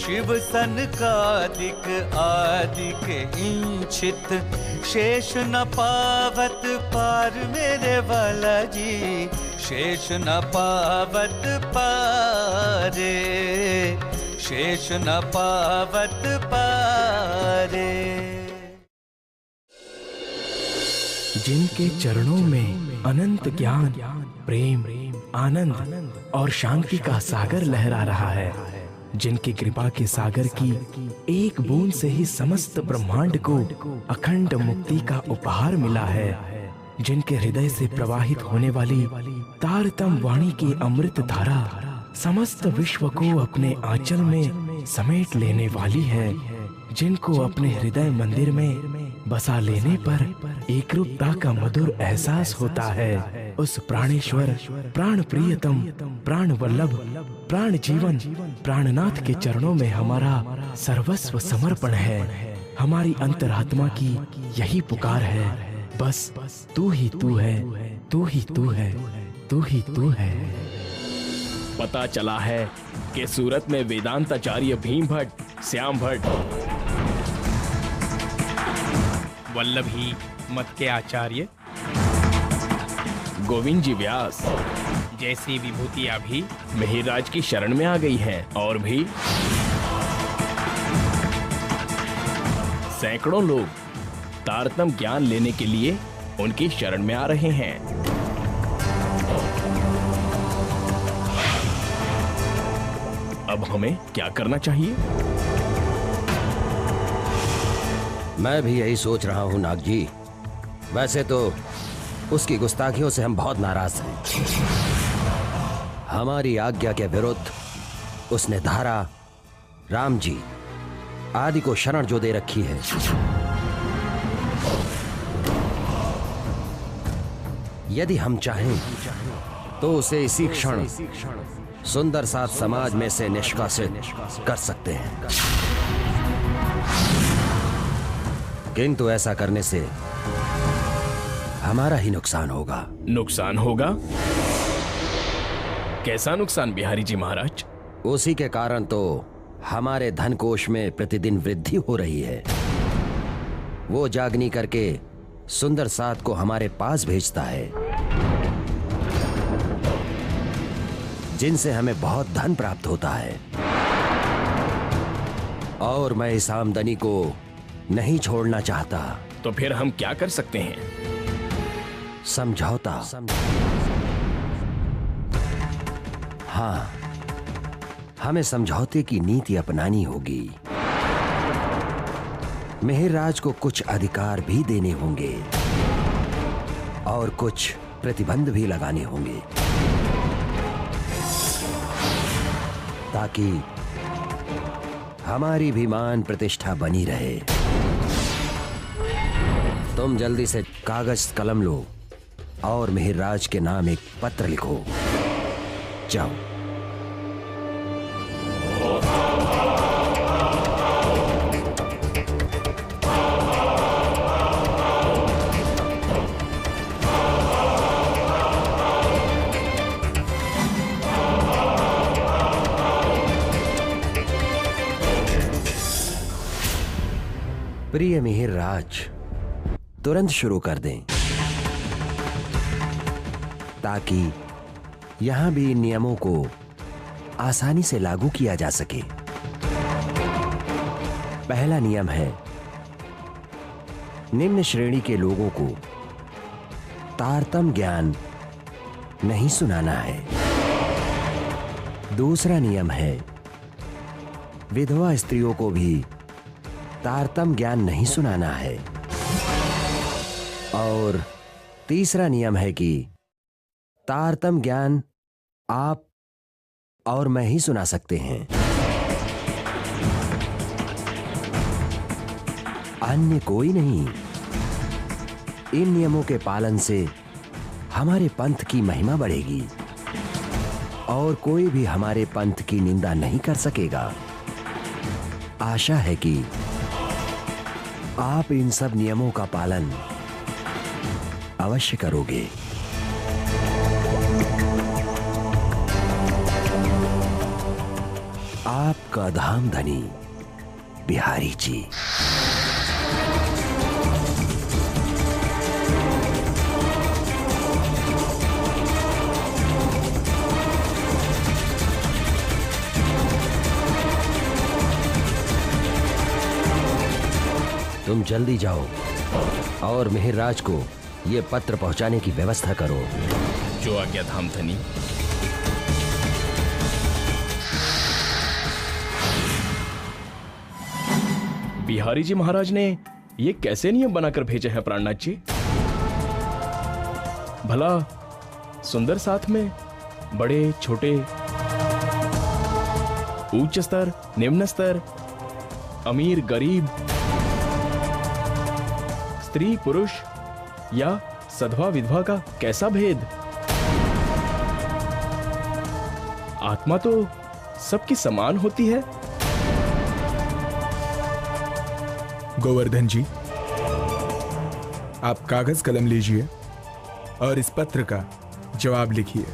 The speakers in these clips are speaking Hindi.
शिव सनकादिक आदिक इंचित, शेष न पावत पार मेरे वाला जी, शेष न पावत पारे, शेष न पावत पारे। जिनके चरणों में अनंत ज्ञान, प्रेम, आनंद और शांति का सागर लहरा रहा है, जिनकी कृपा के सागर की एक बूंद से ही समस्त ब्रह्मांड को अखंड मुक्ति का उपहार मिला है, जिनके हृदय से प्रवाहित होने वाली तारतम वाणी की अमृत धारा समस्त विश्व को अपने आंचल में समेट लेने वाली है, जिनको अपने हृदय मंदिर में बसा लेने पर एकरूपता का मधुर एहसास होता है, उस प्राणेश्वर, प्राण प्रियतम, प्राण वल्लभ, प्राण जीवन, प्राणनाथ के चरणों में हमारा सर्वस्व समर्पण है। हमारी अंतरात्मा की यही पुकार है, बस तू ही तू है, तू ही तू है, तू ही तू है। पता चला है कि सूरत में वेदांताचार्य भीम भट्ट, श्याम भट्ट, वल्लभी मत के आचार्य, गोविंद जी व्यास जैसी विभूतियां भी मिहिरराज की शरण में आ गई हैं, और भी सैकड़ों लोग तारतम ज्ञान लेने के लिए उनकी शरण में आ रहे हैं। अब हमें क्या करना चाहिए? मैं भी यही सोच रहा हूँ नाग जी। वैसे तो उसकी गुस्ताखियों से हम बहुत नाराज हैं। हमारी आज्ञा के विरुद्ध उसने धारा, राम जी आदि को शरण जो दे रखी है, यदि हम चाहें तो उसे इसी क्षण सुंदर साथ समाज में से निष्कासित कर सकते हैं, किंतु ऐसा करने से हमारा ही नुकसान होगा। नुकसान होगा? कैसा नुकसान बिहारी जी महाराज? उसी के कारण तो हमारे धन कोष में प्रतिदिन वृद्धि हो रही है। वो जागनी करके सुंदर साथ को हमारे पास भेजता है, जिनसे हमें बहुत धन प्राप्त होता है, और मैं इस आमदनी को नहीं छोड़ना चाहता। तो फिर हम क्या कर सकते हैं? समझौता। हाँ, हमें समझौते की नीति अपनानी होगी। मिहिरराज को कुछ अधिकार भी देने होंगे और कुछ प्रतिबंध भी लगाने होंगे, ताकि हमारी भी मान प्रतिष्ठा बनी रहे। तुम जल्दी से कागज कलम लो और मिहिरराज के नाम एक पत्र लिखो। जाओ। प्रिय मिहिरराज, तुरंत शुरू कर दें, ताकि यहां भी इन नियमों को आसानी से लागू किया जा सके। पहला नियम है, निम्न श्रेणी के लोगों को तारतम ज्ञान नहीं सुनाना है। दूसरा नियम है, विधवा स्त्रियों को भी तारतम ज्ञान नहीं सुनाना है। और तीसरा नियम है कि तारतम ज्ञान आप और मैं ही सुना सकते हैं, अन्य कोई नहीं। इन नियमों के पालन से हमारे पंथ की महिमा बढ़ेगी और कोई भी हमारे पंथ की निंदा नहीं कर सकेगा। आशा है कि आप इन सब नियमों का पालन अवश्य करोगे। आपका धाम धनी बिहारी जी। तुम जल्दी जाओ और मिहिरराज को ये पत्र पहुंचाने की व्यवस्था करो। जो आज्ञा धामधनी। बिहारी जी महाराज ने ये कैसे नियम बनाकर भेजे हैं प्राणनाथ जी? भला सुंदर साथ में बड़े छोटे, उच्च स्तर निम्न स्तर, अमीर गरीब, स्त्री पुरुष या सधवा विधवा का कैसा भेद? आत्मा तो सबकी समान होती है। गोवर्धन जी, आप कागज कलम लीजिए और इस पत्र का जवाब लिखिए।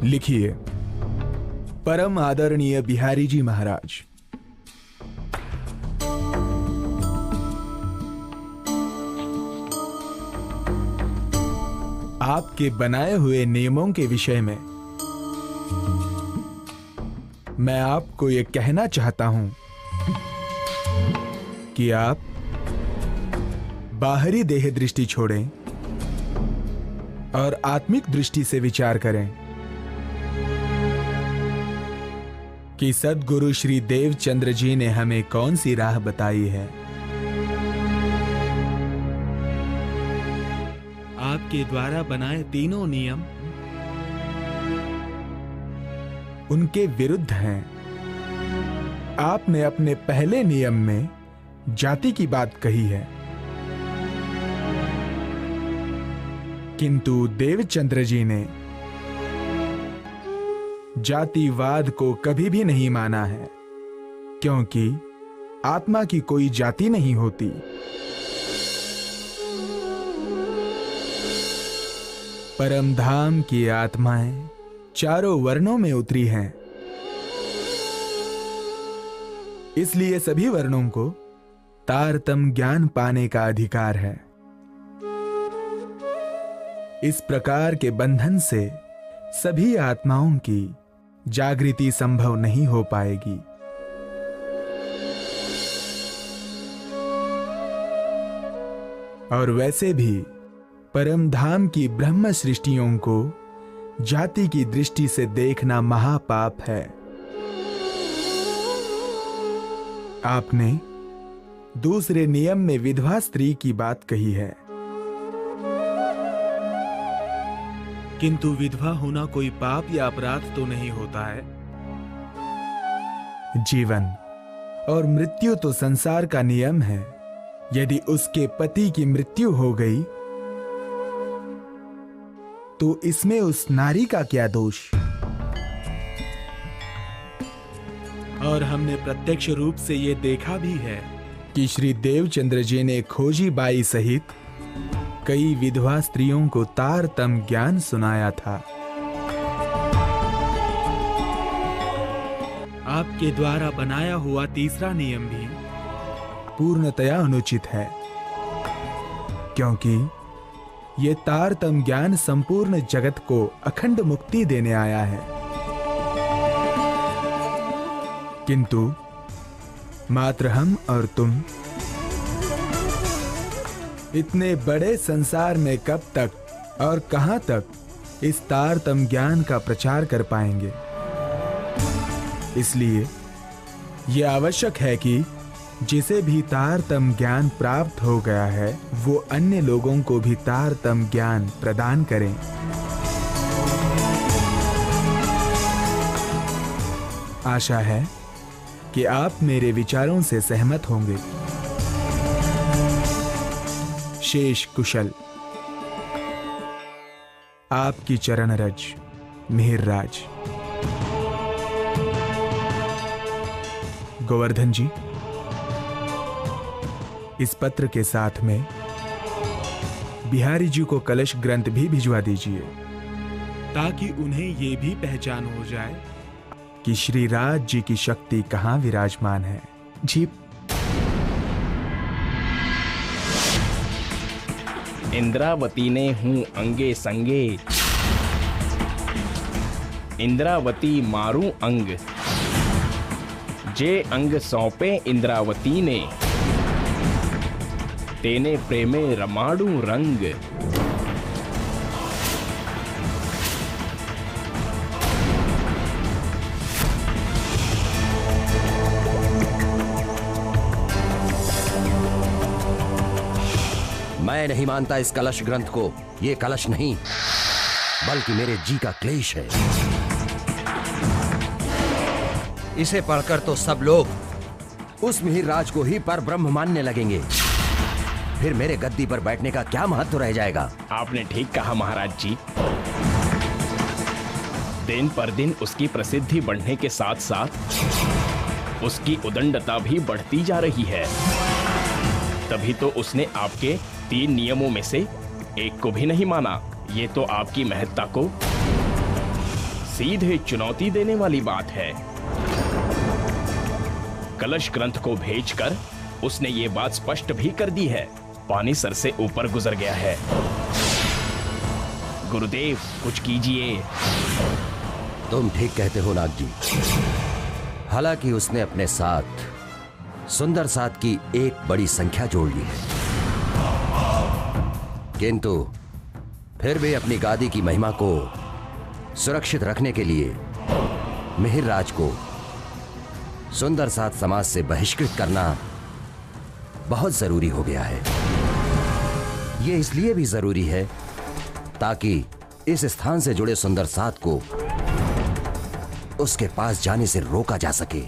लिखिए, परम आदरणीय बिहारी जी महाराज, आपके बनाए हुए नियमों के विषय में मैं आपको यह कहना चाहता हूं कि आप बाहरी देह दृष्टि छोड़ें और आत्मिक दृष्टि से विचार करें कि सद्गुरु श्री देवचंद्र जी ने हमें कौन सी राह बताई है। आपके द्वारा बनाए तीनों नियम उनके विरुद्ध हैं। आपने अपने पहले नियम में जाति की बात कही है, किंतु देवचंद्र जी ने जातिवाद को कभी भी नहीं माना है, क्योंकि आत्मा की कोई जाति नहीं होती। परम धाम की आत्माएं चारों वर्णों में उतरी हैं, इसलिए सभी वर्णों को तारतम्य ज्ञान पाने का अधिकार है। इस प्रकार के बंधन से सभी आत्माओं की जागृति संभव नहीं हो पाएगी। और वैसे भी परम धाम की ब्रह्म सृष्टियों को जाति की दृष्टि से देखना महापाप है। आपने दूसरे नियम में विधवा स्त्री की बात कही है, किंतु विधवा होना कोई पाप या अपराध तो नहीं होता है। जीवन और मृत्यु तो संसार का नियम है। यदि उसके पति की मृत्यु हो गई तो इसमें उस नारी का क्या दोष? और हमने प्रत्यक्ष रूप से यह देखा भी है कि श्री देवचंद्र जी ने खोजी बाई सहित कई विधवा स्त्रियों को तारतम्य ज्ञान सुनाया था। आपके द्वारा बनाया हुआ तीसरा नियम भी पूर्णतया अनुचित है, क्योंकि यह तारतम्य ज्ञान संपूर्ण जगत को अखंड मुक्ति देने आया है। किंतु मात्र हम और तुम इतने बड़े संसार में कब तक और कहां तक इस तारतम्य ज्ञान का प्रचार कर पाएंगे? इसलिए यह आवश्यक है कि जिसे भी तारतम्य ज्ञान प्राप्त हो गया है वो अन्य लोगों को भी तारतम्य ज्ञान प्रदान करें। आशा है कि आप मेरे विचारों से सहमत होंगे। शेष कुशल। आपकी चरण रज मिहिरराज। गोवर्धन जी, इस पत्र के साथ में बिहारी जी को कलश ग्रंथ भी भिजवा दीजिए, ताकि उन्हें ये भी पहचान हो जाए कि श्रीराज जी की शक्ति कहाँ विराजमान है। जी। इंद्रावती ने हूं अंगे संगे, इंद्रावती मारूं अंग, जे अंग सौंपे इंद्रावती ने, तेने प्रेमे रमाडू रंग। मैं नहीं मानता इस कलश ग्रंथ को। ये कलश नहीं बल्कि मेरे जी का क्लेश है। इसे पढ़कर तो सब लोग उस मिहिरराज को ही पर ब्रह्म मानने लगेंगे। फिर मेरे गद्दी पर बैठने का क्या महत्व रह जाएगा? आपने ठीक कहा महाराज जी। दिन पर दिन उसकी प्रसिद्धि बढ़ने के साथ साथ उसकी उदंडता भी बढ़ती जा रही है। तभी तो उसने आपके 3 नियमों में से एक को भी नहीं माना। ये तो आपकी महत्ता को सीधे चुनौती देने वाली बात है। कलश ग्रंथ को भेजकर उसने ये बात स्पष्ट भी कर दी है। पानी सर से ऊपर गुजर गया है। गुरुदेव, कुछ कीजिए। तुम ठीक कहते हो नाग जी। हालांकि उसने अपने साथ सुंदर साथ की एक बड़ी संख्या जोड़ ली है, किंतु फिर भी अपनी गादी की महिमा को सुरक्षित रखने के लिए मिहिरराज को सुंदर साथ समाज से बहिष्कृत करना बहुत जरूरी हो गया है। यह इसलिए भी जरूरी है ताकि इस स्थान से जुड़े सुंदर साथ को उसके पास जाने से रोका जा सके।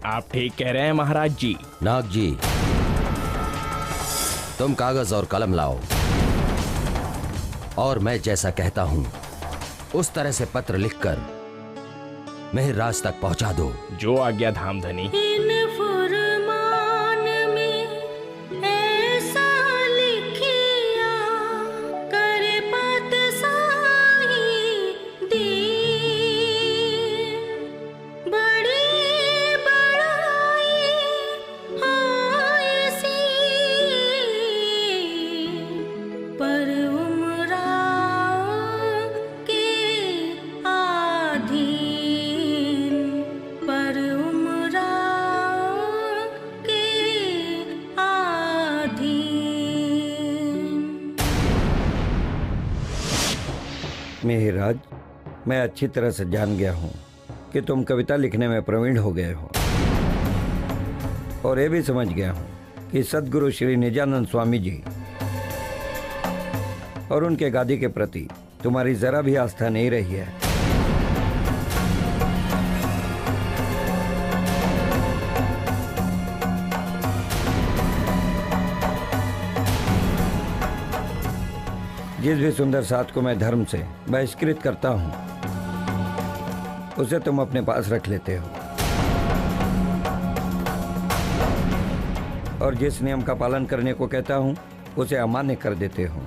आप ठीक कह रहे हैं महाराज जी। नाग जी, तुम कागज और कलम लाओ और मैं जैसा कहता हूं उस तरह से पत्र लिखकर मिहिरराज तक पहुंचा दो। जो आज्ञा धामधनी। मिहिरराज, मैं अच्छी तरह से जान गया हूँ कि तुम कविता लिखने में प्रवीण हो गए हो, और ये भी समझ गया हूँ कि सद्गुरु श्री निजानंद स्वामी जी और उनके गादी के प्रति तुम्हारी जरा भी आस्था नहीं रही है। जिस भी सुंदर साथ को मैं धर्म से बहिष्कृत करता हूं, उसे तुम अपने पास रख लेते हो, और जिस नियम का पालन करने को कहता हूं उसे अमान्य कर देते हो।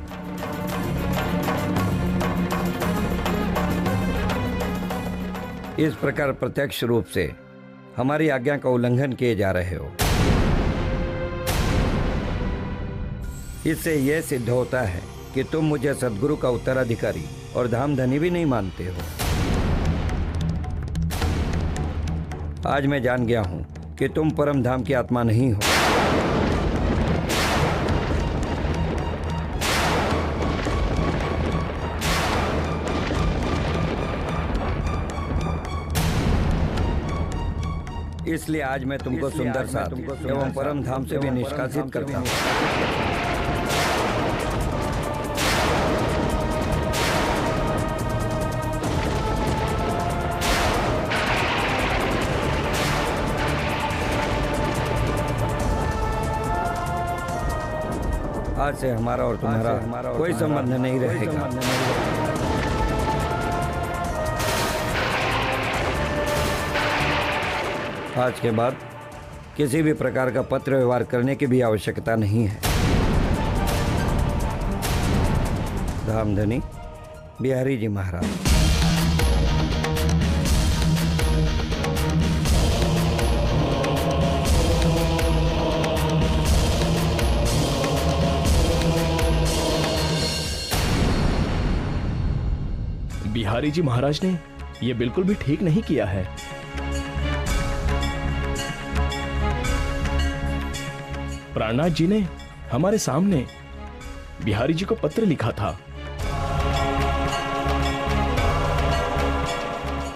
इस प्रकार प्रत्यक्ष रूप से हमारी आज्ञा का उल्लंघन किए जा रहे हो। इससे यह सिद्ध होता है कि तुम मुझे सद्गुरु का उत्तराधिकारी और धामधनी भी नहीं मानते हो। आज मैं जान गया हूं कि तुम परम धाम की आत्मा नहीं हो। इसलिए आज मैं तुमको सुंदर साथ एवं परम धाम से भी निष्कासित करता हूं। आज से हमारा और तुम्हारा कोई संबंध नहीं रहेगा। आज के बाद किसी भी प्रकार का पत्र व्यवहार करने की भी आवश्यकता नहीं है। धामधनी बिहारी जी महाराज। बिहारी जी महाराज ने यह बिल्कुल भी ठीक नहीं किया है। प्राणनाथ जी ने हमारे सामने बिहारी जी को पत्र लिखा था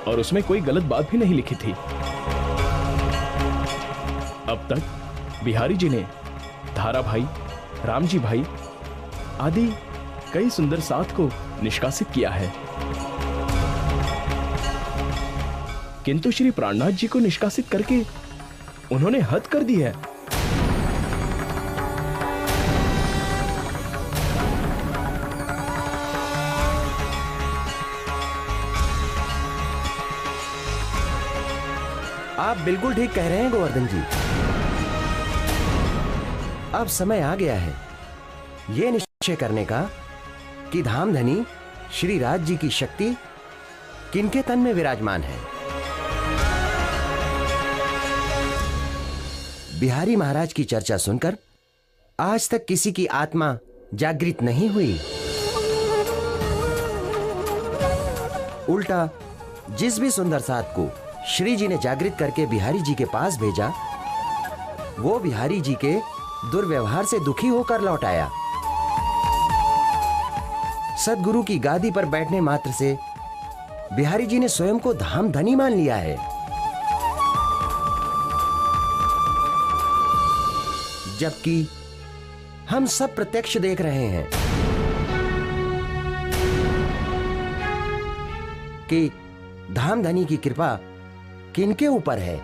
और उसमें कोई गलत बात भी नहीं लिखी थी। अब तक बिहारी जी ने धारा भाई, रामजी भाई आदि कई सुंदर साथ को निष्कासित किया है, किंतु श्री प्राणनाथ जी को निष्कासित करके उन्होंने हद कर दी है। आप बिल्कुल ठीक कह रहे हैं गोवर्धन जी। अब समय आ गया है यह निश्चय करने का कि धामधनी श्री राज जी की शक्ति किनके तन में विराजमान है। बिहारी महाराज की चर्चा सुनकर आज तक किसी की आत्मा जागृत नहीं हुई। उल्टा जिस भी सुंदर साथ को श्री जी ने जागृत करके बिहारी जी के पास भेजा, वो बिहारी जी के दुर्व्यवहार से दुखी होकर लौट आया। सदगुरु की गादी पर बैठने मात्र से बिहारी जी ने स्वयं को धामधनी मान लिया है। जबकि हम सब प्रत्यक्ष देख रहे हैं कि धामधनी की कृपा किनके ऊपर है।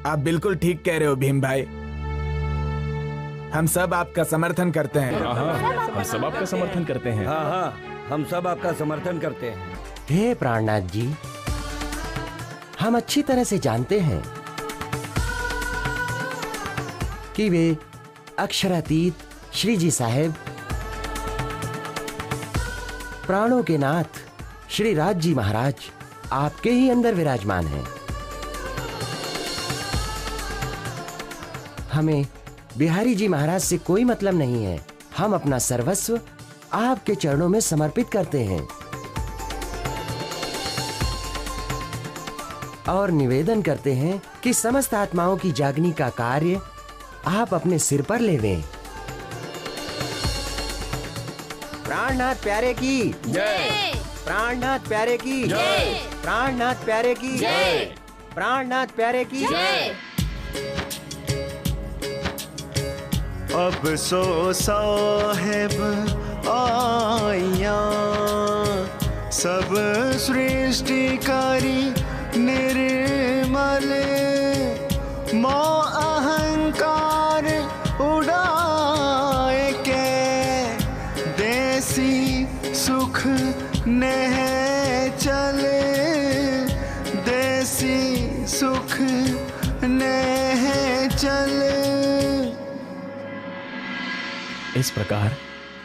आप बिल्कुल ठीक कह रहे हो भीम भाई, हम सब आपका समर्थन करते हैं। हम सब आपका समर्थन करते हैं। हाँ हाँ, हम सब आपका समर्थन करते हैं। हे प्राणनाथ जी, हम अच्छी तरह से जानते हैं कि वे अक्षरातीत श्री जी साहेब, प्राणों के नाथ श्री राज जी महाराज आपके ही अंदर विराजमान हैं। हमें बिहारी जी महाराज से कोई मतलब नहीं है। हम अपना सर्वस्व आपके चरणों में समर्पित करते हैं और निवेदन करते हैं कि समस्त आत्माओं की जागनी का कार्य आप अपने सिर पर लेवें। प्राणनाथ प्यारे की जय। प्राणनाथ प्यारे की जय। प्राणनाथ प्यारे की जय। प्राणनाथ प्यारे की जय। अब सो साहेब आया, सब सृष्टिकारी निर्मल, मोह अहंकार उड़ाए के, देसी सुख नेह चले, देसी सुख नेह चले। इस प्रकार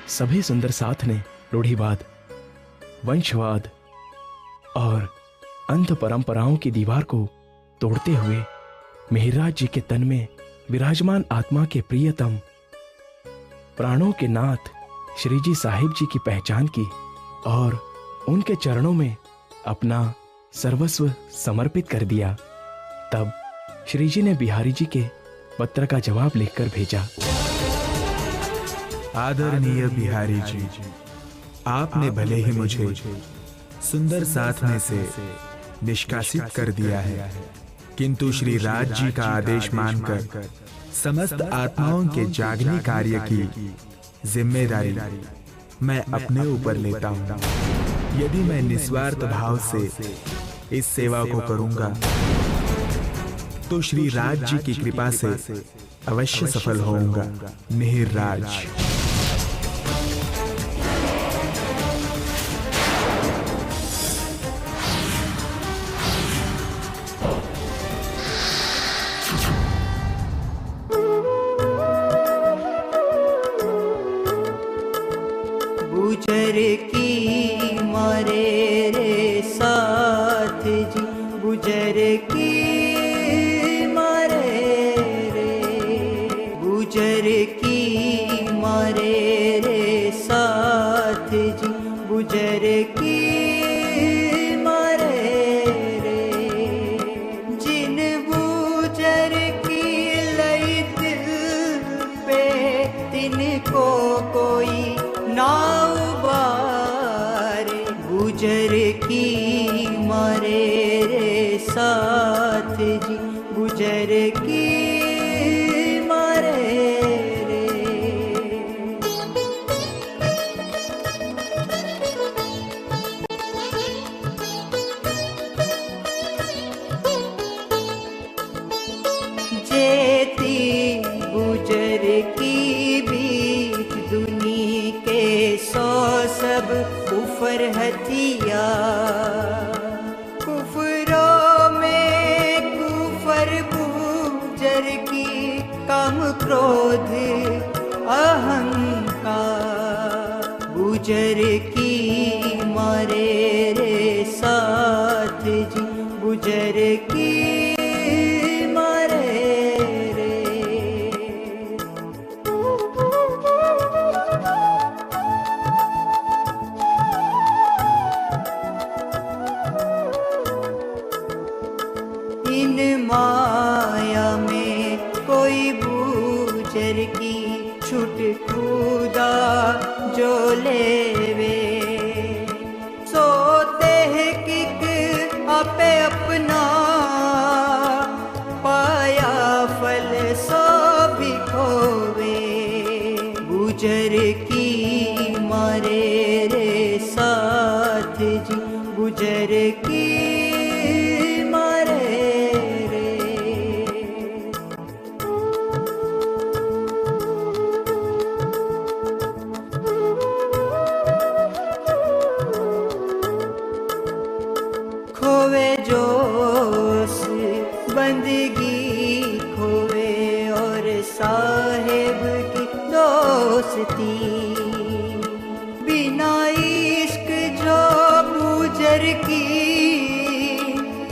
सभी सुंदर साथ ने रूढ़िवाद, वंशवाद और अंध परंपराओं की दीवार को तोड़ते हुए मिहिरराज जी के तन में विराजमान आत्मा के प्रियतम, प्राणों के नाथ श्री जी साहिब जी की पहचान की और उनके चरणों में अपना सर्वस्व समर्पित कर दिया। तब श्री जी ने बिहारी जी के पत्र का जवाब लिखकर भेजा। आदरणीय बिहारी जी, आपने भले ही मुझे सुंदर साथ में से निष्कासित कर दिया है, किंतु श्री राज जी का आदेश मानकर समस्त आत्माओं के जागनी कार्य की जिम्मेदारी मैं अपने ऊपर लेता हूँ। यदि मैं निस्वार्थ भाव से इस सेवा को करूंगा तो श्री राज जी की कृपा से अवश्य सफल होऊंगा। मिहिरराज। गुजर की मारे रे साथ जी, गुजर की मारे रे, गुजर की मारे रे साथ जी, गुजर की मारे रे। जिन गुजर की लई दिल पे, तिनको कोई ना उबारे, गुजर की मारे रे साथ जी, गुजर की मारे रे। जेती गुजर की बीच दुनी के सौ सब कुफर हथिया, कुफरों में कुफर गुजर की, काम क्रोध अहंकार, गुजर की मारे रे साथ जी, गुजर की मारे रे। इन माया में कोई गुजर की छुट खुदा जो लेवे, सोते है किक आपे अपना, पाया फल सो भी खोवे, गुजर की मारे रे साथ जी, गुजर की मारे रे। खोवे जोश बंदगी खोवे, और साहेब की दोस्ती, बिना इश्क जो गुजर की,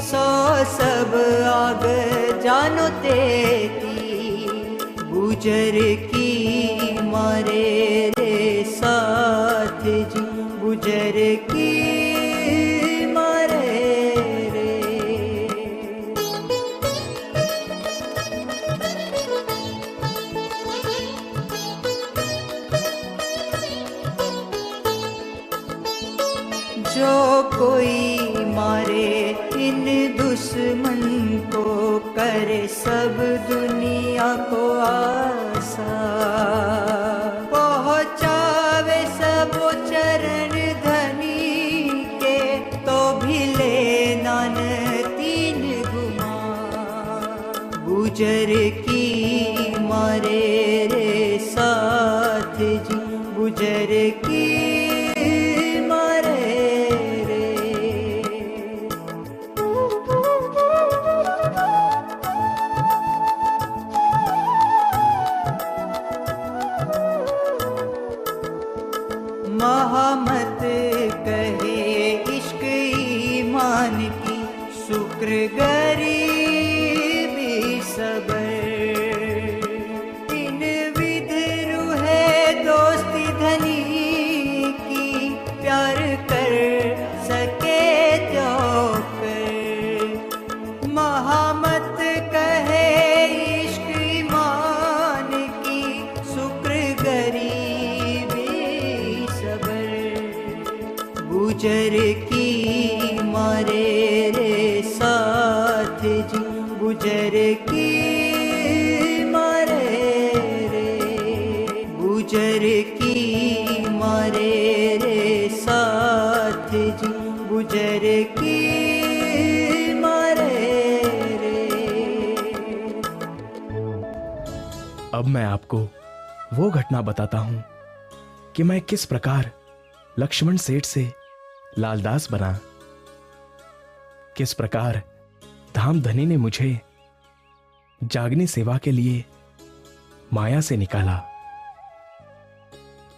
सौ सब आग जानो तेती, गुजर की मारे रे साथ जी, गुजर की मारे रे। जो कोई मारे इन दुश्मन को, करे सब दुनिया को आसा, पहुँचावे सब चरण धनी के, तो भी लेना न तीन गुमा, गुजर की मारे रे साथ जी, गुजर की मारे रे। महामत कहे इश्क ईमान की, शुक्र गरीबी सबर, इन विधरु है दोस्ती धनी की, प्यार कर सके तो कर। महामत कहे इश्क ईमान की, शुक्र गरीबी सबर, गुजर की मारे रे साथ जी, गुजर की मारे रे, गुजर की मारे रे साथ जी, गुजर की मारे रे। अब मैं आपको वो घटना बताता हूं कि मैं किस प्रकार लक्ष्मण सेठ से लालदास बना, किस प्रकार धामधनी ने मुझे जागनी सेवा के लिए माया से निकाला,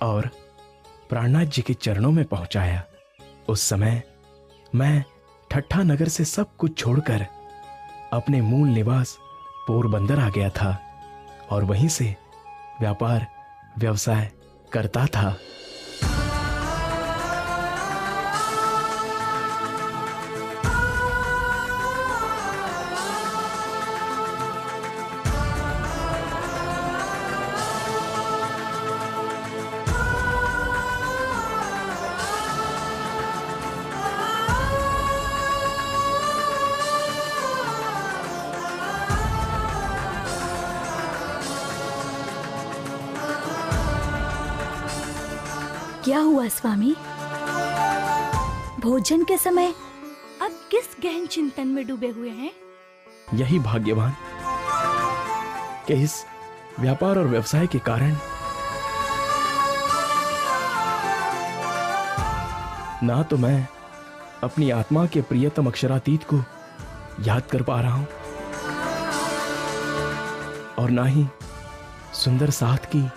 और प्राणनाथ जी के चरणों में पहुंचाया। उस समय मैं ठट्ठा नगर से सब कुछ छोड़कर अपने मूल निवास पोरबंदर आ गया था और वहीं से व्यापार व्यवसाय करता था। क्या हुआ स्वामी? भोजन के समय अब किस गहन चिंतन में डूबे हुए हैं? यही भाग्यवान कि इस व्यापार और व्यवसाय के कारण ना तो मैं अपनी आत्मा के प्रियतम अक्षरातीत को याद कर पा रहा हूं और ना ही सुंदर साथ की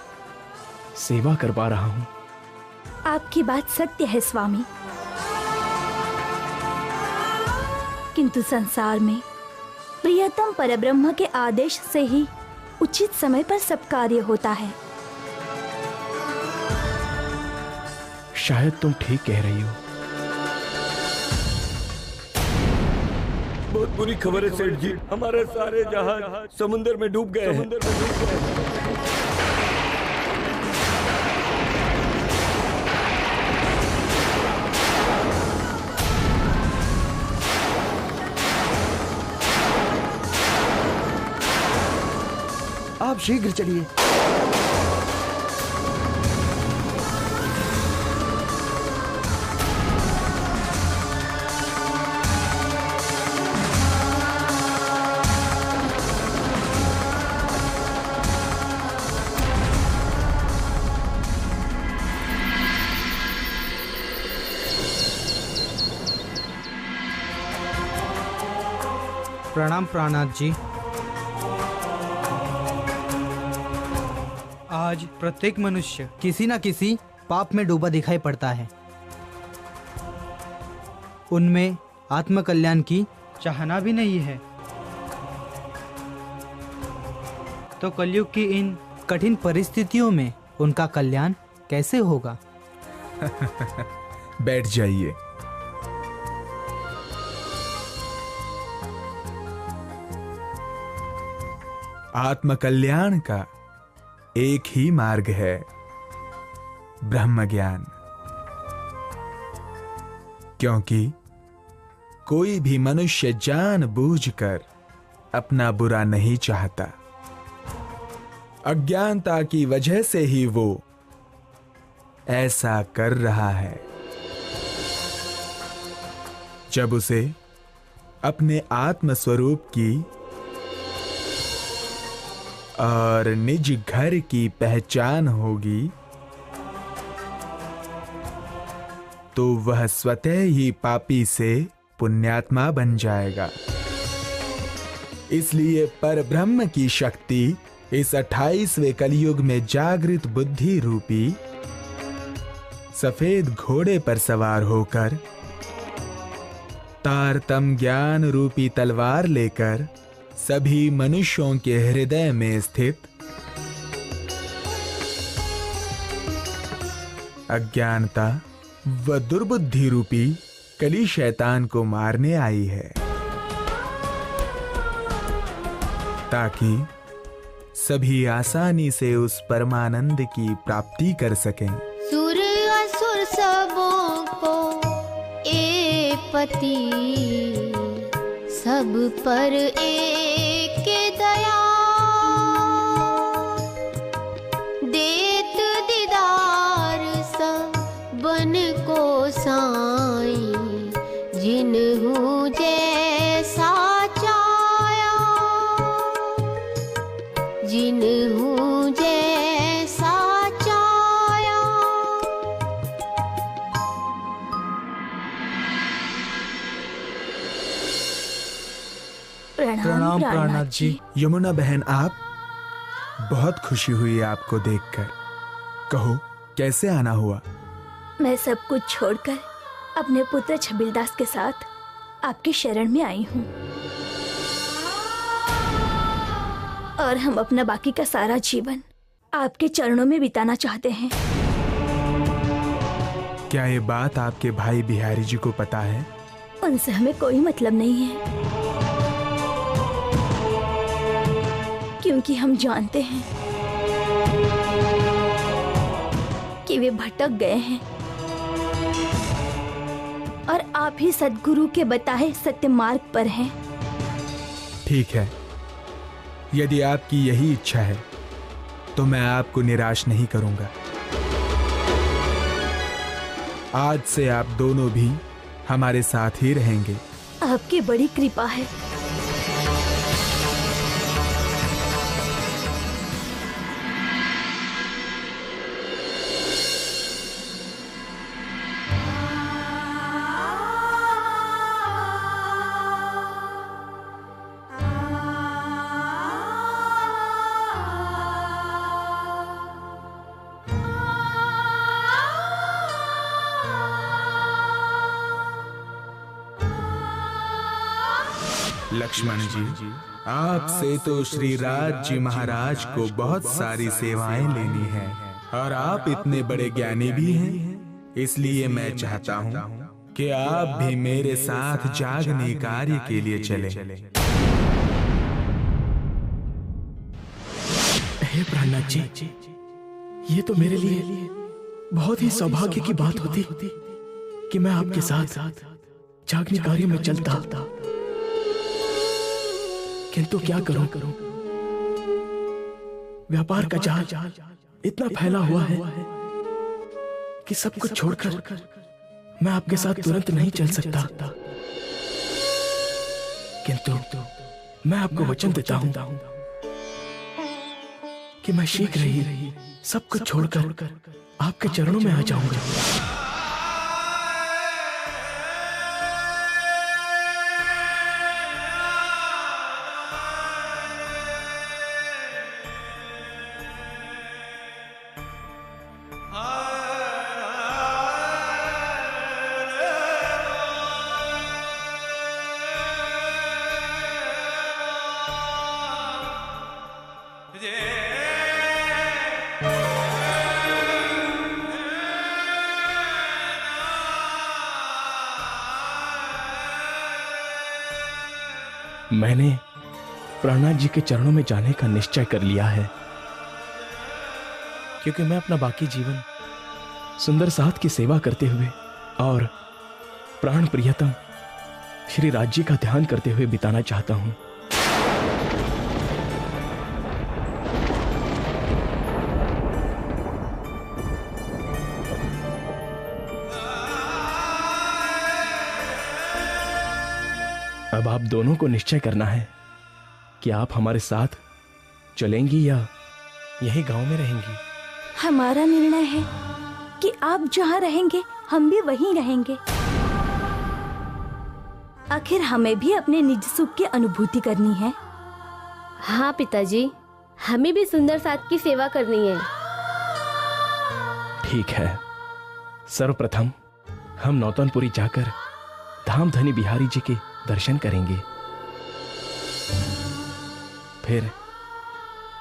सेवा कर पा रहा हूं। आपकी बात सत्य है स्वामी, किंतु संसार में प्रियतम परब्रह्म के आदेश से ही उचित समय पर सब कार्य होता है। शायद तुम ठीक कह रही हो। बहुत बुरी खबर है सेठ जी, हमारे सारे जहाज समुद्र में डूब गए हैं। आप शीघ्र चलिए। प्रणाम प्राणनाथ जी। आज प्रत्येक मनुष्य किसी न किसी पाप में डूबा दिखाई पड़ता है। उनमें आत्मकल्याण की चाहना भी नहीं है, तो कलयुग की इन कठिन परिस्थितियों में उनका कल्याण कैसे होगा? बैठ जाइए। आत्मकल्याण का एक ही मार्ग है, ब्रह्म ज्ञान। क्योंकि कोई भी मनुष्य जानबूझकर अपना बुरा नहीं चाहता। अज्ञानता की वजह से ही वो ऐसा कर रहा है। जब उसे अपने आत्म स्वरूप की और निज घर की पहचान होगी तो वह स्वतः ही पापी से पुण्यात्मा बन जाएगा। इसलिए परब्रह्म की शक्ति इस 28वें कलयुग में जागृत बुद्धि रूपी सफेद घोड़े पर सवार होकर तारतम ज्ञान रूपी तलवार लेकर सभी मनुष्यों के हृदय में स्थित अज्ञानता व दुर्बुद्धि रूपी कली शैतान को मारने आई है, ताकि सभी आसानी से उस परमानंद की प्राप्ति कर सकें। सुर असुर सबों को ए पति, सब पर एक दया, देत दीदार सबन को साईं, जिन्हू जैसा चाया, जिन्हू जैसा चाया। प्रणाम प्राणनाथ जी। यमुना बहन, आप, बहुत खुशी हुई आपको देखकर। कहो कैसे आना हुआ? मैं सब कुछ छोड़कर अपने पुत्र छबिलदास के साथ आपके शरण में आई हूँ और हम अपना बाकी का सारा जीवन आपके चरणों में बिताना चाहते हैं। क्या ये बात आपके भाई बिहारी जी को पता है? उनसे हमें कोई मतलब नहीं है, क्योंकि हम जानते हैं कि वे भटक गए हैं और आप ही सद्गुरु के बताए सत्य मार्ग पर हैं। ठीक है, यदि आपकी यही इच्छा है तो मैं आपको निराश नहीं करूंगा। आज से आप दोनों भी हमारे साथ ही रहेंगे। आपकी बड़ी कृपा है। लक्ष्मण जी, आपसे तो श्री राज जी महाराज को बहुत सारी सेवाएं लेनी हैं और आप इतने बड़े ज्ञानी भी हैं, इसलिए मैं चाहता हूँ कि आप भी मेरे साथ जागने कार्य के लिए चलें। हे प्राणनाथ जी, ये तो मेरे लिए बहुत ही सौभाग्य की बात होती कि मैं आपके साथ जागने कार्य में चलता, किंतु क्या करूं? व्यापार का जाल इतना फैला हुआ है कि सब कुछ छोड़कर मैं आपके साथ तुरंत नहीं चल सकता, किंतु मैं आपको वचन देता हूं कि मैं शीघ्र ही सब कुछ छोड़कर आपके चरणों में आ जाऊंगा। मैंने प्राणनाथ जी के चरणों में जाने का निश्चय कर लिया है, क्योंकि मैं अपना बाकी जीवन सुंदर साथ की सेवा करते हुए और प्राण प्रियतम श्री राज जी का ध्यान करते हुए बिताना चाहता हूं। अब आप दोनों को निश्चय करना है कि आप हमारे साथ चलेंगी या यही गांव में रहेंगी। हमारा निर्णय है कि आप जहाँ रहेंगे हम भी वहीं रहेंगे। आखिर हमें भी अपने निज सुख की अनुभूति करनी है। हाँ पिताजी, हमें भी सुंदर साथ की सेवा करनी है। ठीक है, सर्वप्रथम हम नौतनपुरी जाकर धाम धनी बिहारी जी के दर्शन करेंगे, फिर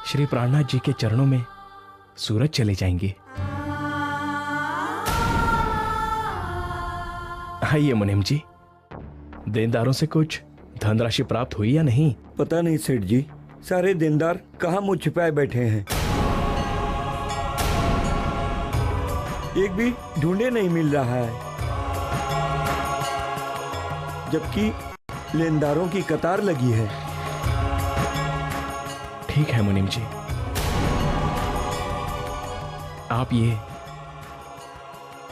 श्री प्राणनाथ जी के चरणों में सूरज चले जाएंगे। आइए मुनिम जी, देनदारों से कुछ धनराशि प्राप्त हुई या नहीं? पता नहीं सेठ जी, सारे देनदार कहाँ मुँह छिपाए बैठे हैं, एक भी ढूंढे नहीं मिल रहा है, जबकि लेनदारों की कतार लगी है। ठीक है मुनिम जी, आप ये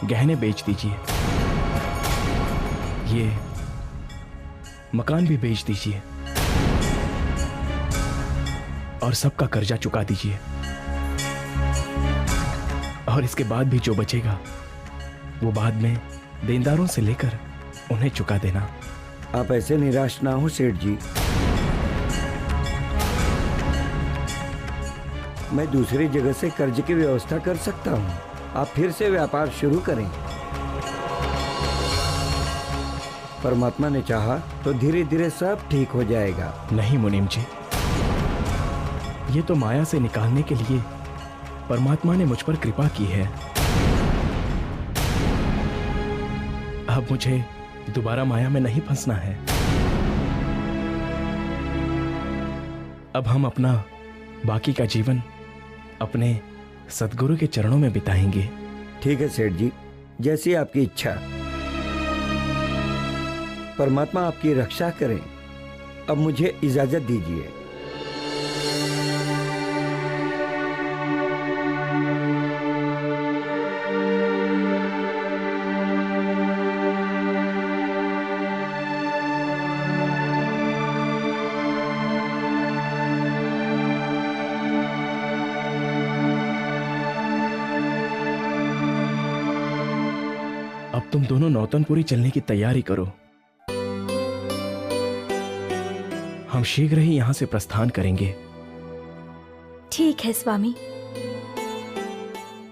गहने बेच दीजिए, ये मकान भी बेच दीजिए और सबका कर्जा चुका दीजिए, और इसके बाद भी जो बचेगा वो बाद में देनदारों से लेकर उन्हें चुका देना। आप ऐसे निराश ना हो सेठ जी, मैं दूसरी जगह से कर्ज की व्यवस्था कर सकता हूँ। आप फिर से व्यापार शुरू करें। परमात्मा ने चाहा तो धीरे धीरे सब ठीक हो जाएगा। नहीं मुनीम जी, ये तो माया से निकालने के लिए परमात्मा ने मुझ पर कृपा की है। अब मुझे दोबारा माया में नहीं फंसना है। अब हम अपना बाकी का जीवन अपने सद्गुरु के चरणों में बिताएंगे। ठीक है सेठ जी, जैसी आपकी इच्छा। परमात्मा आपकी रक्षा करें। अब मुझे इजाजत दीजिए। अब तुम दोनों नौतनपुरी चलने की तैयारी करो। हम शीघ्र ही यहां से प्रस्थान करेंगे। ठीक है स्वामी,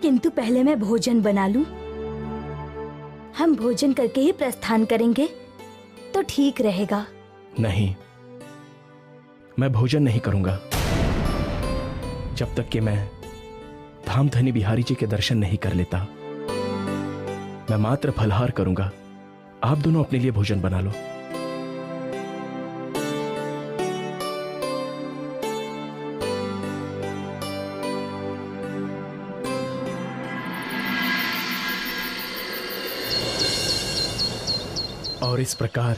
किंतु पहले मैं भोजन बना लूं। हम भोजन करके ही प्रस्थान करेंगे तो ठीक रहेगा। नहीं, मैं भोजन नहीं करूंगा जब तक कि मैं धामधनी बिहारी जी के दर्शन नहीं कर लेता। मैं मात्र फलहार करूंगा। आप दोनों अपने लिए भोजन बना लो। और इस प्रकार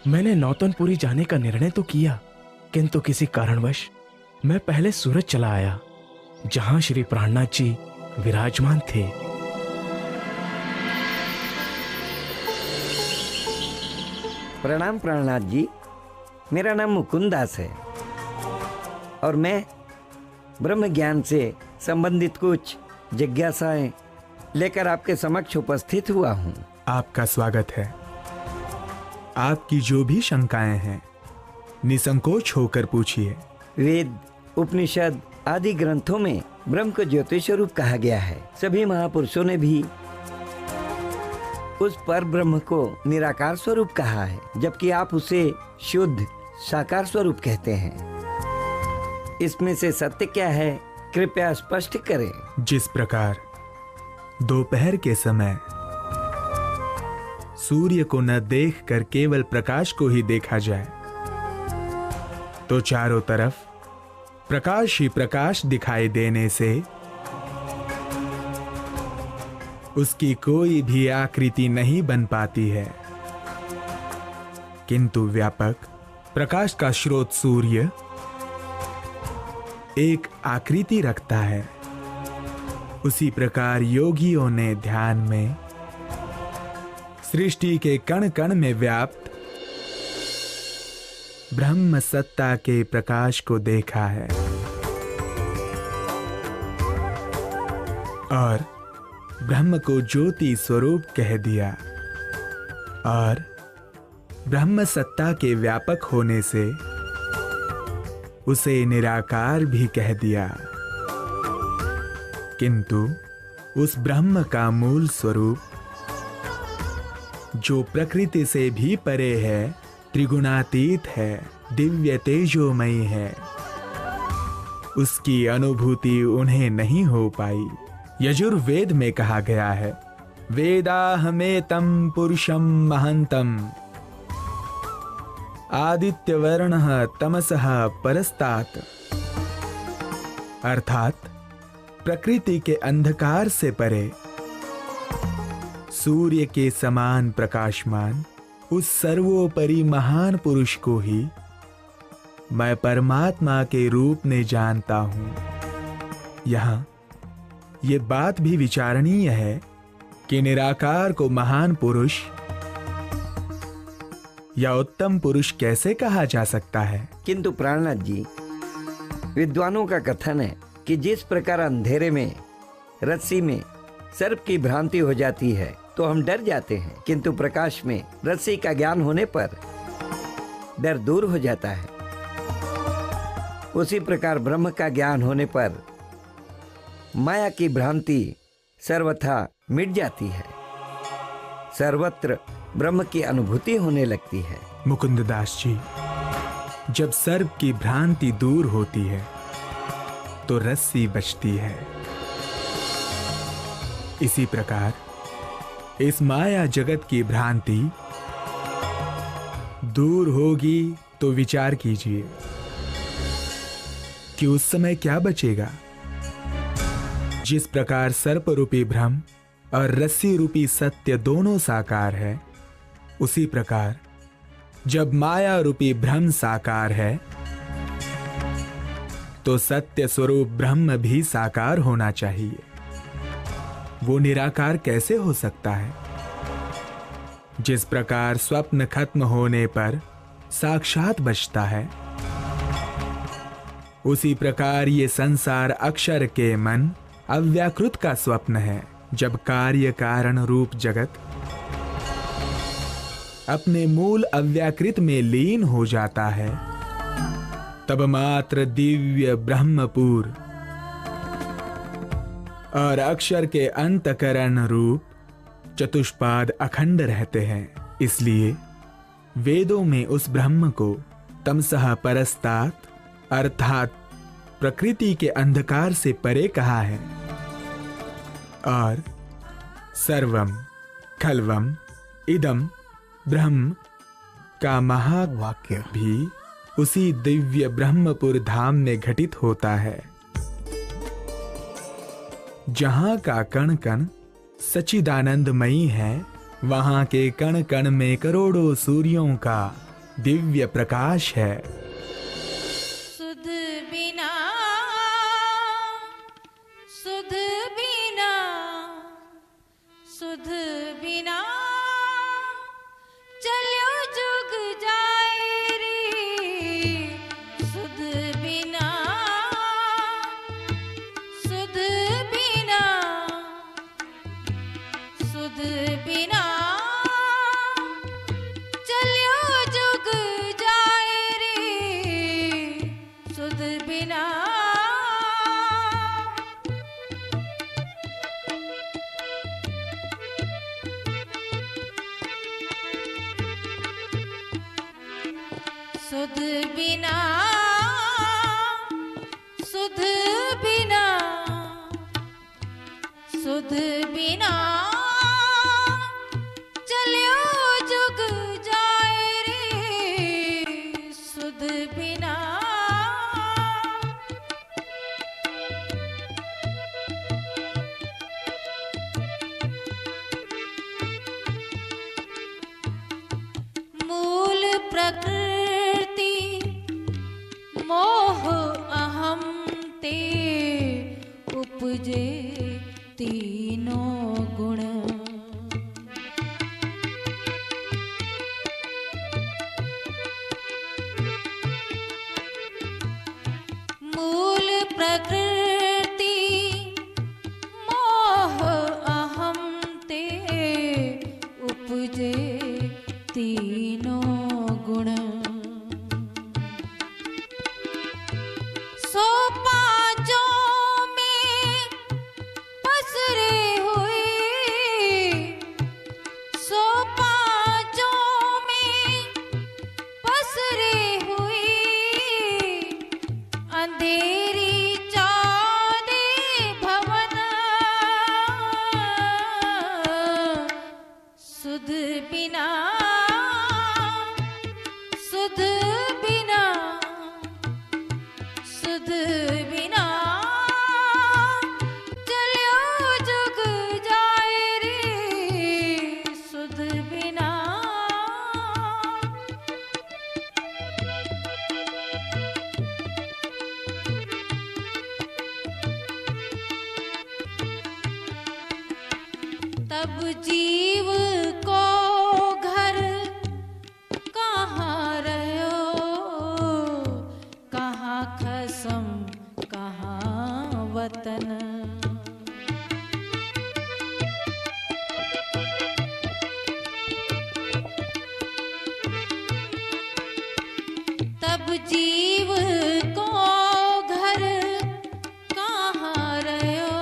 मैंने नौतनपुरी जाने का निर्णय तो किया, किंतु किसी कारणवश मैं पहले सूरत चला आया, जहां श्री प्राणनाथ जी विराजमान थे। प्रणाम प्राणनाथ जी, मेरा नाम मुकुंद दास है और मैं ब्रह्म ज्ञान से संबंधित कुछ जिज्ञासाएं लेकर आपके समक्ष उपस्थित हुआ हूँ। आपका स्वागत है। आपकी जो भी शंकाएं हैं निसंकोच होकर पूछिए। वेद, उपनिषद आदि ग्रंथों में ब्रह्म को ज्योतिष स्वरूप कहा गया है। सभी महापुरुषों ने भी उस पर ब्रह्म को निराकार स्वरूप कहा है, जबकि आप उसे शुद्ध साकार स्वरूप कहते हैं। इसमें से सत्य क्या है, कृपया स्पष्ट करें। जिस प्रकार दोपहर के समय सूर्य को न देखकर केवल प्रकाश को ही देखा जाए, तो चारों तरफ प्रकाश ही प्रकाश दिखाई देने से उसकी कोई भी आकृति नहीं बन पाती है, किंतु व्यापक प्रकाश का स्रोत सूर्य एक आकृति रखता है। उसी प्रकार योगियों ने ध्यान में सृष्टि के कण कण में व्याप्त ब्रह्म सत्ता के प्रकाश को देखा है और ब्रह्म को ज्योति स्वरूप कह दिया और ब्रह्म सत्ता के व्यापक होने से उसे निराकार भी कह दिया। किंतु उस ब्रह्म का मूल स्वरूप, जो प्रकृति से भी परे है, त्रिगुणातीत है, दिव्य तेजोमयी है, उसकी अनुभूति उन्हें नहीं हो पाई। यजुर्वेद में कहा गया है, वेदाहमेतं पुरुषं महंतं आदित्यवर्णः तमसः परस्तात्। अर्थात प्रकृति के अंधकार से परे सूर्य के समान प्रकाशमान उस सर्वोपरि महान पुरुष को ही मैं परमात्मा के रूप में जानता हूं। यहां ये बात भी विचारणीय है कि निराकार को महान पुरुष या उत्तम पुरुष कैसे कहा जा सकता है। किंतु प्राणनाथ जी, विद्वानों का कथन है कि जिस प्रकार अंधेरे में रस्सी में सर्प की भ्रांति हो जाती है तो हम डर जाते हैं, किंतु प्रकाश में रस्सी का ज्ञान होने पर डर दूर हो जाता है। उसी प्रकार ब्रह्म का ज्ञान होने पर माया की भ्रांति सर्वथा मिट जाती है। सर्वत्र ब्रह्म की अनुभूति होने लगती है। मुकुंददास जी, जब सर्प की भ्रांति दूर होती है तो रस्सी बचती है। इसी प्रकार इस माया जगत की भ्रांति दूर होगी तो विचार कीजिए कि उस समय क्या बचेगा। जिस प्रकार सर्प रूपी भ्रम और रस्सी रूपी सत्य दोनों साकार है, उसी प्रकार जब माया रूपी भ्रम साकार है तो सत्य स्वरूप ब्रह्म भी साकार होना चाहिए। वो निराकार कैसे हो सकता है? जिस प्रकार स्वप्न खत्म होने पर साक्षात बचता है, उसी प्रकार ये संसार अक्षर के मन अव्याकृत का स्वप्न है। जब कार्य कारण रूप जगत अपने मूल अव्याकृत में लीन हो जाता है, तब मात्र दिव्य ब्रह्मपुर और अक्षर के अंतकरण रूप चतुष्पाद अखंड रहते हैं। इसलिए वेदों में उस ब्रह्म को तमसः परस्तात अर्थात प्रकृति के अंधकार से परे कहा है। और सर्वम खल्वम इदम ब्रह्म का महावाक्य भी उसी दिव्य ब्रह्मपुर धाम में घटित होता है, जहां का कण कण सच्चिदानंदमयी है। वहां के कण कण में करोड़ों सूर्यों का दिव्य प्रकाश है। सुध बिना सुध बिना सुध बिना चलो जुग जाए रे। सुध बिना सुध बिना सुध बिना चलो जुग जाए रे। सुध बिना सुध बिना सुध बिना सुध बिना चलो जुग जाए रे। सुध बिना मूल प्रकृति मोह अहम ते उपजे तीनों गुण। मूल प्रकृति मोह अहम ते उपजे तीनों गुण। सो पांचों में पसरे हुए। सो पांचों में पसरे हुए। अंधेरी चौदे भवन। सुध बिना सुध बिना सुध बिना चलो जुग जाए रे। सुध बिना तब जीव को घर कहाँ रहो। कहाँ खसम कहाँ वतन। तब जीव को घर कहाँ रहो।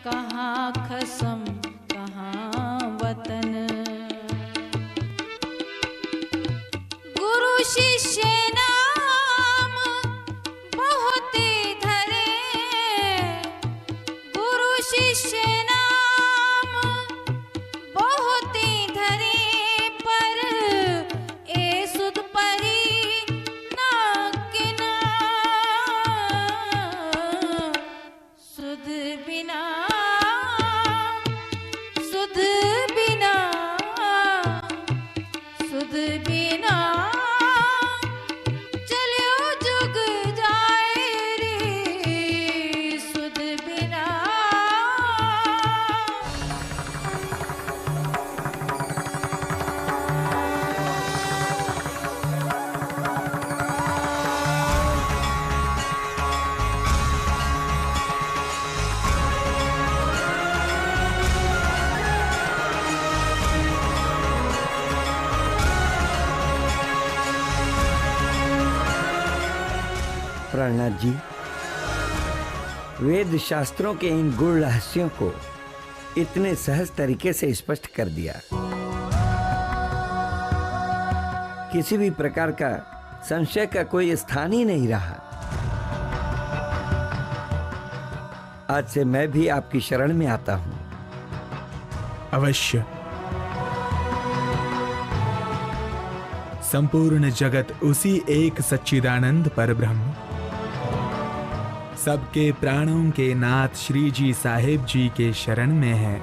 कहाँ खसम कहाँ शिष्य नाम बहुत धरे, गुरु शिष्य नाम बहुत धरे, पर ए सुध परी ना किना, सुध बिना, सुध बिना, सुध बिना चलो जुग जाए रे, सुध बिना। प्राणनाथ जी, वेद शास्त्रों के इन गूढ़ रहस्यों को इतने सहज तरीके से स्पष्ट कर दिया, किसी भी प्रकार का संशय का कोई स्थान ही नहीं रहा। आज से मैं भी आपकी शरण में आता हूं। अवश्य। संपूर्ण जगत उसी एक सच्चिदानंद परब्रह्म, सबके प्राणों के नाथ श्री जी साहेब जी के शरण में है।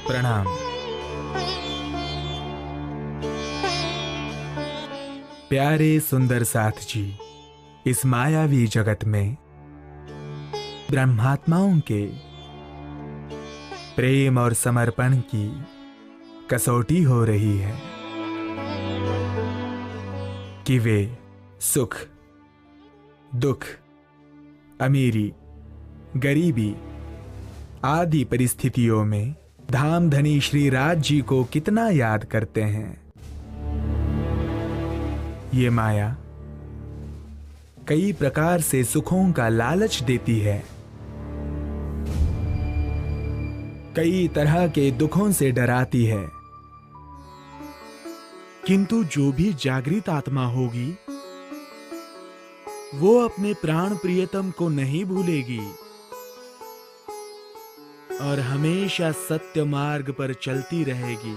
प्रणाम। प्यारे सुंदर साथ जी, इस मायावी जगत में ब्रह्मात्माओं के प्रेम और समर्पण की कसौटी हो रही है कि वे सुख, दुख, अमीरी, गरीबी आदि परिस्थितियों में धामधनी श्री राज जी को कितना याद करते हैं। ये माया कई प्रकार से सुखों का लालच देती है, कई तरह के दुखों से डराती है, किंतु जो भी जागृत आत्मा होगी वो अपने प्राण प्रियतम को नहीं भूलेगी और हमेशा सत्य मार्ग पर चलती रहेगी।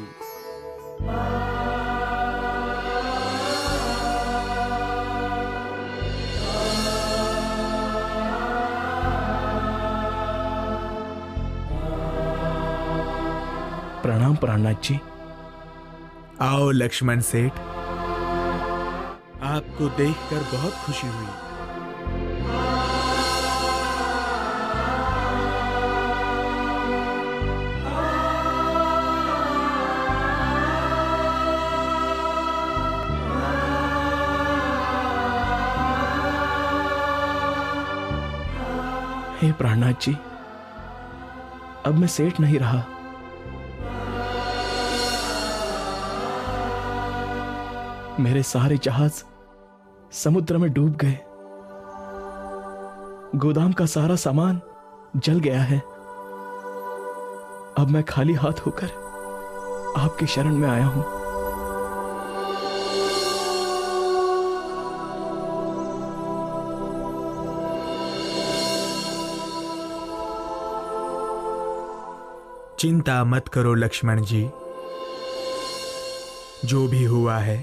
प्रणाम प्राणनाथ जी। आओ लक्ष्मण सेठ, आपको देखकर बहुत खुशी हुई। हे प्राणनाथ जी, अब मैं सेठ नहीं रहा। मेरे सारे जहाज समुद्र में डूब गए, गोदाम का सारा सामान जल गया है। अब मैं खाली हाथ होकर आपकी शरण में आया हूं। चिंता मत करो लक्ष्मण जी, जो भी हुआ है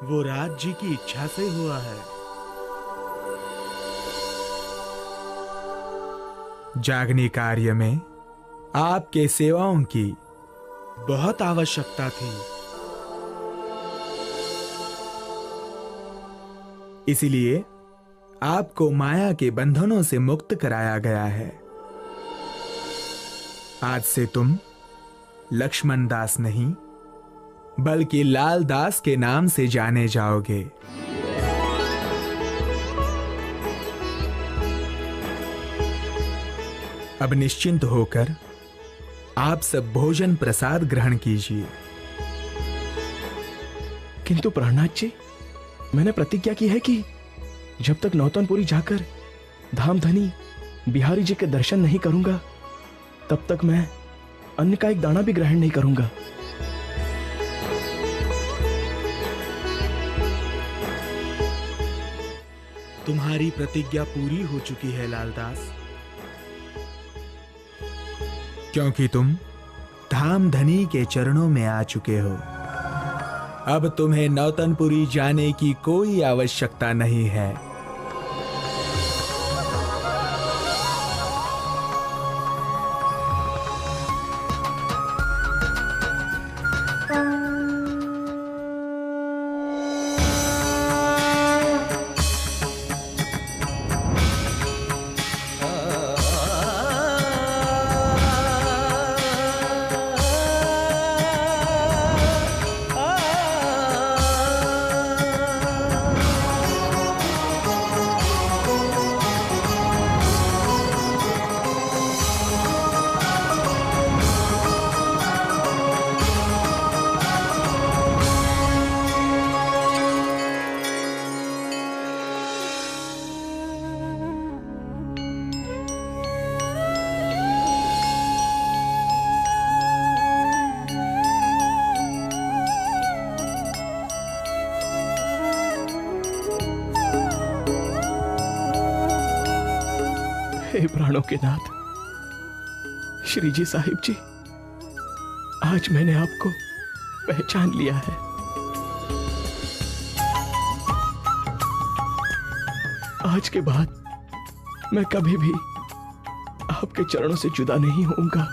वो राज जी की इच्छा से हुआ है। जागने कार्य में आपके सेवाओं की बहुत आवश्यकता थी, इसलिए आपको माया के बंधनों से मुक्त कराया गया है। आज से तुम लक्ष्मण दास नहीं बल्कि लाल दास के नाम से जाने जाओगे। अब निश्चिंत होकर आप सब भोजन प्रसाद ग्रहण कीजिए। किंतु प्राणनाथ जी, मैंने प्रतिज्ञा की है कि जब तक नौतनपुरी जाकर धामधनी बिहारी जी के दर्शन नहीं करूंगा, तब तक मैं अन्न का एक दाना भी ग्रहण नहीं करूंगा। तुम्हारी प्रतिज्ञा पूरी हो चुकी है लालदास, क्योंकि तुम धामधनी के चरणों में आ चुके हो। अब तुम्हें नौतनपुरी जाने की कोई आवश्यकता नहीं है। हे प्राणों के नाथ श्री जी साहिब जी, आज मैंने आपको पहचान लिया है। आज के बाद मैं कभी भी आपके चरणों से जुदा नहीं होऊंगा।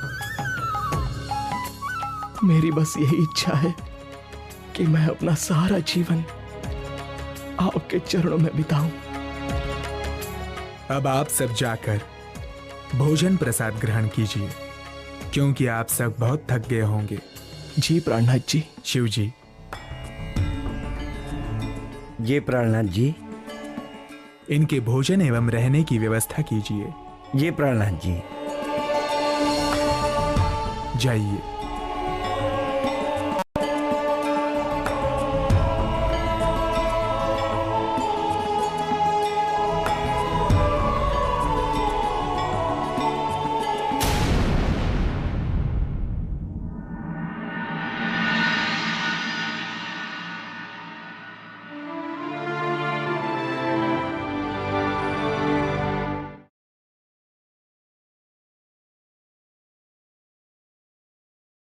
मेरी बस यही इच्छा है कि मैं अपना सारा जीवन आपके चरणों में बिताऊं। अब आप सब जाकर भोजन प्रसाद ग्रहण कीजिए, क्योंकि आप सब बहुत थक गए होंगे। जी प्राणनाथ जी। शिव जी। जी प्राणनाथ जी। इनके भोजन एवं रहने की व्यवस्था कीजिए। जी प्राणनाथ जी। जाइए।